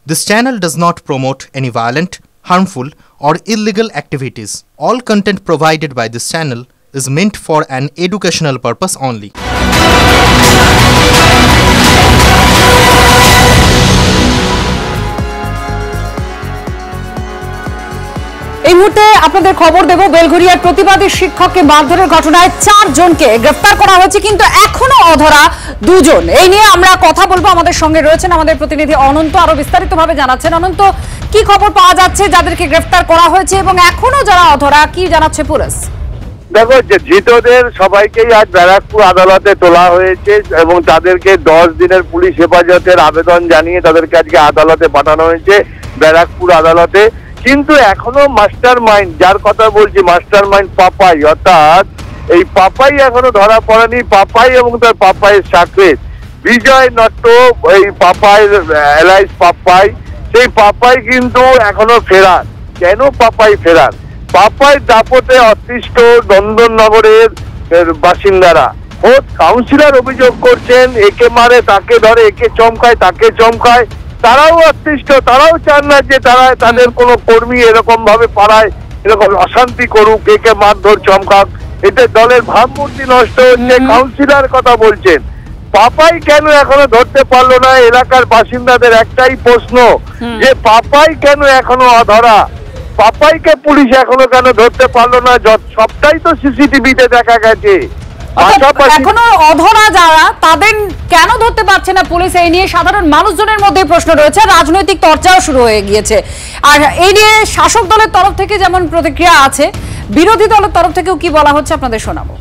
This channel does not promote any violent, harmful, or illegal activities. All content provided by this channel is meant for an educational purpose only. এই মুহূর্তে আপনাদের খবর দেব বেলঘরিয়ার প্রতিবাদী শিক্ষককে মারধরের ঘটনায় 4 জনকে গ্রেফতার করা হয়েছে কিন্তু এখনো অধরা 2 জন। এই নিয়ে আমরা কথা বলবো, আমাদের সঙ্গে রয়েছেন আমাদের প্রতিনিধি অনন্ত, আরো বিস্তারিতভাবে জানাচ্ছেন। অনন্ত, কি খবর পাওয়া যাচ্ছে যাদেরকে গ্রেফতার করা হয়েছে এবং এখনো যারা অধরা, কি জানাচ্ছে পুলিশ? দেখো, ধৃতদের সবাইকেই আজ ব্যারাকপুর আদালতে তোলা হয়েছে এবং তাদেরকে 10 দিনের পুলিশ হেফাজতের আবেদন জানিয়ে তাদেরকে আজকে আদালতে পাঠানো হয়েছে, ব্যারাকপুর আদালতে। কিন্তু এখনো মাস্টার মাইন্ড, যার কথা বলছি মাস্টার মাইন্ড পাপাই, অর্থাৎ এই পাপাই এখনো ধরা পড়েনি। পাপাই এবং তার পাপাইয়ের সাকরেত বিজয় নট্ট, এই পাপাইয়ের এলাইস পাপাই, সেই পাপাই কিন্তু এখনো ফেরার। কেন পাপাই ফেরার? পাপাই দাপটে অতিষ্ঠ নন্দননগরের বাসিন্দারা। খোদ কাউন্সিলর অভিযোগ করছেন, একে মারে তাকে ধরে, একে চমকায় তাকে চমকায়। তারাও অতিষ্ঠ, তারাও চান না যে তাদের কোনো কর্মী এরকম ভাবে পাড়ায় এরকম অশান্তি করুক, একে মারধর চমকাক। এতে দলের ভাবমূর্তি নষ্ট হচ্ছে। কাউন্সিলর কথা বলছেন, পাপাই কেন এখনো ধরতে পারলো না? এলাকার বাসিন্দাদের একটাই প্রশ্ন যে পাপাই কেন এখনো অধরা, পাপাইকে পুলিশ এখনো কেন ধরতে পারলো না? সবটাই তো সিসিটিভিতে দেখা গেছে। এখনো অধরা যারা, তাদের কেন ধরতে পারছে না পুলিশ? এই নিয়ে সাধারণ মানুষজনের মধ্যে প্রশ্ন রয়েছে, রাজনৈতিক চর্চাও শুরু হয়ে গিয়েছে। আর এই নিয়ে শাসক দলের তরফ থেকে যেমন প্রতিক্রিয়া আছে, বিরোধী দলের তরফ থেকেও কি বলা হচ্ছে আপনাদের শোনাবো।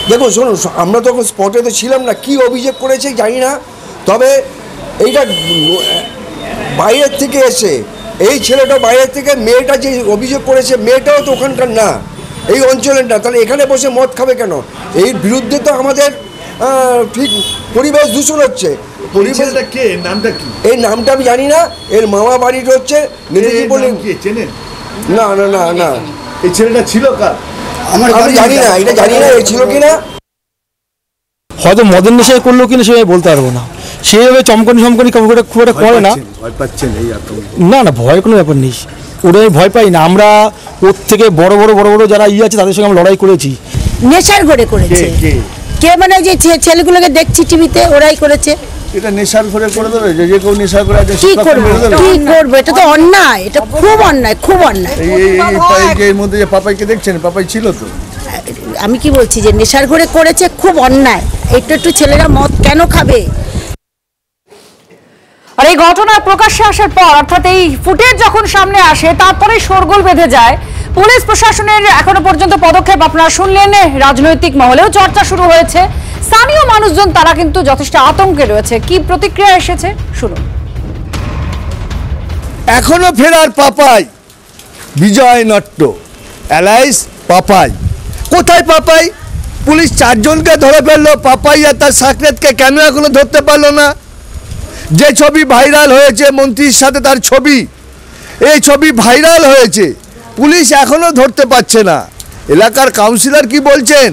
দেখুন, শুনুন, আমরা তখন স্পটে তো ছিলাম না, কি অভিযোগ করেছে জানি না। তবে এইটা বাইরের থেকে এসে, এই ছেলেটা বাইরের থেকে, মেয়েটা যে অভিযোগ করেছে মেয়েটাও তো ওখানকার না, এই অঞ্চলের না। তাহলে এখানে বসে মদ খাবে কেন? এই বিরুদ্ধে তো আমাদের ঠিক পরিবেশ দূষণ হচ্ছে। পরিবেশটা কে? নামটা কি? এই নামটা আমি জানি না। এর মামা বাড়িটা হচ্ছে নেতাজি বলে। চেনেন? না না না না, এই ছেলেটা ছিল কার? আমি জানি না, এটা জানি না এ ছিল কিনা। হয়তো মদের নেশায় করলো কিনা সেভাবে বলতে পারবো না। সেইভাবে চমকনি খুব একটা করে না। ভয় পাচ্ছেন? এই না না, ভয় কোনো ব্যাপার নেই, ওটা আমি ভয় পাই না। আমরা ওর থেকে বড় বড় যারা আছে তাদের সঙ্গে আমরা লড়াই করেছি। নেশার ঘরে করেছে কে? মানে যে ছেলেগুলোকে দেখছি টিভিতে, ওরাই করেছে। এটা নেশার ঘরে করে দেবে? যে কেউ নেশা করে আছে কি করবে? এটা তো অন্যায়, এটা খুব অন্যায়, খুব অন্যায়। এর মধ্যে যে পাপাইকে দেখছেন, পাপাই ছিল তো। আমি কি বলছি যে নেশার ঘরে করেছে, খুব অন্যায়। একটু ছেলেরা মদ কেন খাবে? আর এই ঘটনা প্রকাশ্যে আসার পর, অর্থাৎ এই ফুটেজ যখন সামনে আসে, তারপরে শোরগোল বেঁধে যায়। পুলিশ প্রশাসনের এখনো পর্যন্ত পদক্ষেপ আপনারা শুনলেন। রাজনৈতিক মহলেও চর্চা শুরু হয়েছে। স্থানীয় মানুষজন তারা কিন্তু যথেষ্ট আতঙ্কে রয়েছে। কি প্রতিক্রিয়া এসেছে শুনুন। এখনো ফেরার পাপাই, বিজয় নট্ট, এলাইস পাপাই। কোথায় পাপাই? পুলিশ 4 জনকে ধরে ফেললো, পাপাই আর তার সাকরেতকে কেন এখনো ধরতে পারলো না? যে ছবি ভাইরাল হয়েছে মন্ত্রীর সাথে, তার ছবি, এই ছবি ভাইরাল হয়েছে, পুলিশ এখনো ধরতে পারছে না। এলাকার কাউন্সিলর কি বলছেন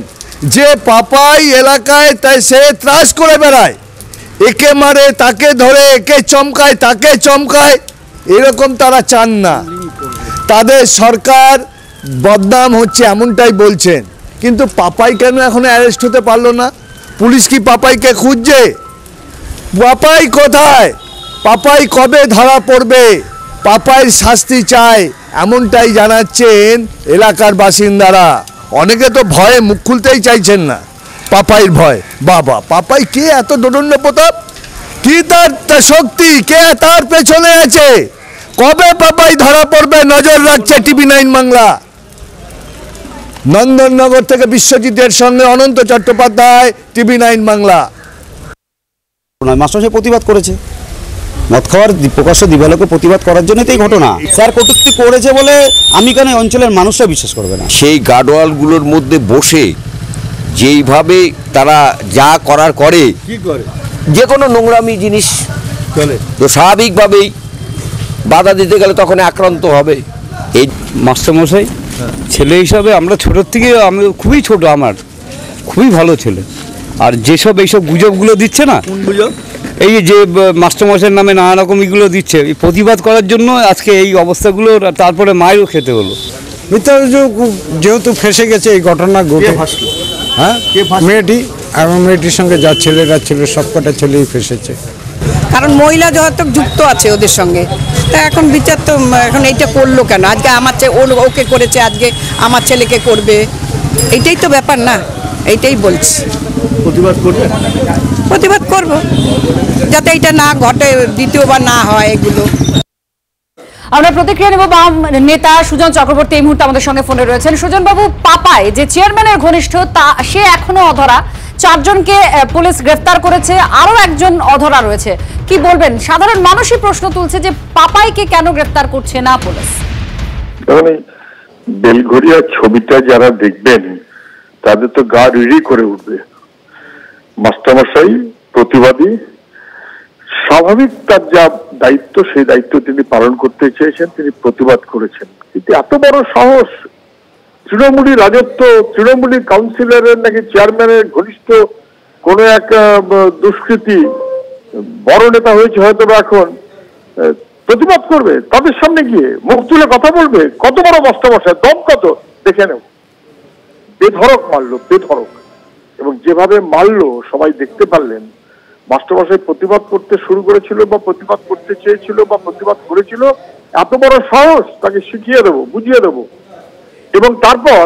যে পাপাই এলাকায় তাই সে ত্রাস করে বেড়ায়, একে মারে তাকে ধরে, একে চমকায় তাকে চমকায়। এরকম তারা চান না, তাদের সরকার বদনাম হচ্ছে এমনটাই বলছেন। কিন্তু পাপাই কেন এখনো অ্যারেস্ট হতে পারলো না? পুলিশ কি পাপাইকে খুঁজছে? পাপাই কোথায়? পাপাই কবে ধরা পড়বে? পাপাইয়ের শাস্তি চায়, এমনটাই জানাচ্ছেন এলাকার বাসিন্দারা। অনেকে তো ভয়ে মুখ খুলতেই চাইছেন না, পাপাইয়ের ভয়। বাবা, পাপাই কে? এত দোদণ্ড প্রতাপ কি তার শক্তি? কে তার পেছনে আছে? কবে পাপাই ধরা পড়বে? নজর রাখছে TV9 বাংলা। নন্দননগর থেকে বিশ্বজিতের সঙ্গে অনন্ত চট্টোপাধ্যায়, TV9 বাংলা। মাস্টারমশাই প্রতিবাদ করেছে, মদ খাওয়ার প্রকাশ্য দিবালোকে প্রতিবাদ করার জন্য তো এই ঘটনা। স্যার কটূক্তি করেছে বলে আমি কেন অঞ্চলের মানুষরা বিশ্বাস করবে না? সেই গার্ডওয়ালগুলোর মধ্যে বসে যেইভাবে তারা যা করার করে, যে কোনো নোংরামি জিনিস তো স্বাভাবিকভাবেই বাধা দিতে গেলে তখন আক্রান্ত হবে। এই মাস্টারমশাই ছেলে হিসাবে আমরা ছোটোর থেকে, আমি খুবই ছোট, আমার খুবই ভালো ছেলে, আর যেসব এইসব গুজবগুলো দিচ্ছে না, কোন বুঝো এই যে মাস্টারমশাইয়ের নামে নানা রকম এগুলো দিচ্ছে, এই প্রতিবাদ করার জন্য আজকে এই অবস্থাগুলো, তারপরে মায়েরও খেতে হলো। মিথ্যা অভিযোগ যেহেতু ফেসে গেছে এই ঘটনা ঘটে, হ্যাঁ মেয়েটি এবং মেয়েটির সঙ্গে যা ছেলেরা ছিল সবকটা ছেলেই ফেসেছে। কারণ মহিলা যত যুক্ত আছে ওদের সঙ্গে, তা এখন বিচার তো এখন এইটা করলো কেন? আজকে আমার ওকে করেছে, আজকে আমার ছেলেকে করবে, এইটাই তো ব্যাপার না? এইটাই বলছি। প্রতিবাদ করবে? প্রতিবাদ করব, যাতে এটা না ঘটে, দ্বিতীয়বার না হয় এগুলো। আমরা প্রতিক্রিয়া নেব। বাম নেতা সুজন চক্রবর্তী এই মুহূর্তে আমাদের সঙ্গে ফোনে রয়েছেন। সুজন বাবু, পাপাই যে চেয়ারম্যানের ঘনিষ্ঠ, তা সে এখনো অধরা। 4 জনকে পুলিশ গ্রেফতার করেছে, আরো একজন অধরা রয়েছে। কি বলবেন? সাধারণ মানুষই প্রশ্ন তুলছে যে পাপাইকে কেন গ্রেফতার করছে না পুলিশ? বেলঘরিয়া ছবিটা যারা দেখবেন তাদের তো গা রিড়ি করে উঠবে। মাস্টারমশাই প্রতিবাদী, স্বাভাবিক তার যা দায়িত্ব সেই দায়িত্ব তিনি পালন করতে চেয়েছেন, তিনি প্রতিবাদ করেছেন। কিন্তু এত বড় সাহস, তৃণমূলী রাজত্ব, তৃণমূলী কাউন্সিলরের নাকি চেয়ারম্যানের ঘনিষ্ঠ কোন এক দুষ্কৃতী বড় নেতা হয়েছে হয়তো বা এখন, প্রতিবাদ করবে তাদের সামনে গিয়ে, মুখ তুলে কথা বলবে? কত বড় মাস্টারমশাই, দম কত দেখে নেব। বেধড়ক মারলো, বেধড়ক, এবং যেভাবে মারলো সবাই দেখতে পারলেন। মাস্টারমশাই প্রতিবাদ করতে শুরু করেছিল বা প্রতিবাদ করতে চেয়েছিল বা প্রতিবাদ করেছিল, এত বড় সাহস, তাকে শিখিয়ে দেবো, বুঝিয়ে দেবো। এবং তারপর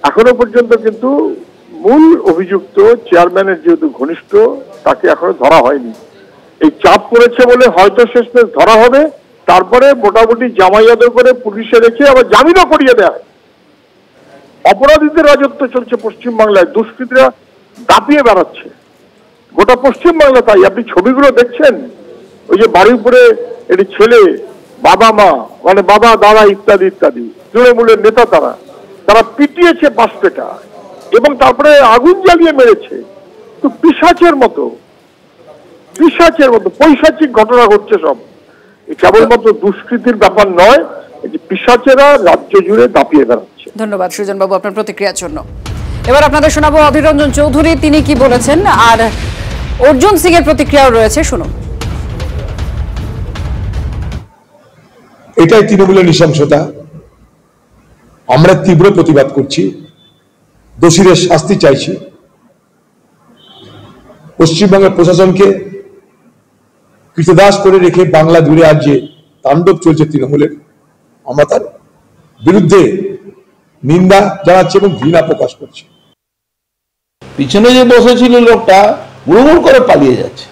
এখনো পর্যন্ত কিন্তু মূল অভিযুক্ত চেয়ারম্যানের যেহেতু ঘনিষ্ঠ, তাকে এখনো ধরা হয়নি। এই চাপ করেছে বলে হয়তো শেষমেশ ধরা হবে, তারপরে মোটামুটি জামাইয়াদও করে পুলিশে রেখে আবার জামিনও করিয়ে দেয়। অপরাধীদের রাজত্ব চলছে পশ্চিমবাংলায়, দুষ্কৃতীরা দাপিয়ে বেড়াচ্ছে গোটা পশ্চিমবাংলা। তাই আপনি ছবিগুলো দেখছেন, ওই যে বাড়ির উপরে একটি ছেলে, বাবা মা, মানে বাবা দাদা ইত্যাদি ইত্যাদি তৃণমূলের নেতা, তারা পিটিয়েছে বাসপেটা এবং তারপরে আগুন জ্বালিয়ে মেরেছে। তো পিশাচের মতো পৈশাচিক ঘটনা ঘটছে সব। কেবলমাত্র দুষ্কৃতির ব্যাপার নয়, এই যে পিশাচেরা রাজ্য জুড়ে দাপিয়ে বেড়াচ্ছে। ধন্যবাদ সুজন বাবু আপনার প্রতিক্রিয়ার জন্য। এবার আপনাদের শোনাবো অধীর রঞ্জন চৌধুরী, তিনি কি বলেছেন, আর অর্জুন সিং এর প্রতিক্রিয়াও রয়েছে, শুনুন। এটাই তৃণমূলের নৃশংসতা। আমরা তীব্র প্রতিবাদ করছি, দোষীদের শাস্তি চাইছি। পশ্চিমবঙ্গের প্রশাসনকে কৃতদাস করে রেখে বাংলা জুড়ে আজ যে তাণ্ডব চলছে তৃণমূলের, আমরা তার বিরুদ্ধে নিন্দা জানাচ্ছি এবং ঘৃণা প্রকাশ করছি। পিছনে যে বসেছিল লোকটা গুড়গুড় করে পালিয়ে যাচ্ছে,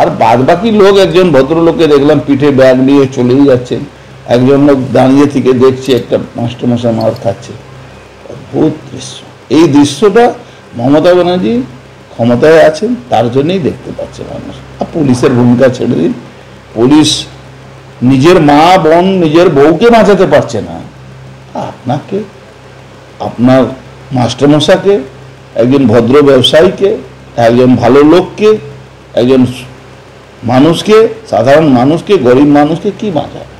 আর বাদ বাকি লোক, একজন ভদ্রলোকে দেখলাম পিঠে ব্যাগ নিয়ে চলেই যাচ্ছেন, একজন লোক দাঁড়িয়ে থেকে দেখছে একটা মাস্টারমশাই মার খাচ্ছে। অদ্ভুত দৃশ্য। এই দৃশ্যটা মমতা ব্যানার্জি ক্ষমতায় আছেন তার জন্যই দেখতে পাচ্ছে মানুষ। আর পুলিশের ভূমিকা ছেড়ে দিন, পুলিশ নিজের মা বোন, নিজের বউকে বাঁচাতে পারছে না, আপনাকে, আপনার মাস্টারমশাইকে, একজন ভদ্র ব্যবসায়ীকে, একজন ভালো লোককে, একজন মানুষকে, সাধারণ মানুষকে, গরিব মানুষকে কি বাঁচাবে?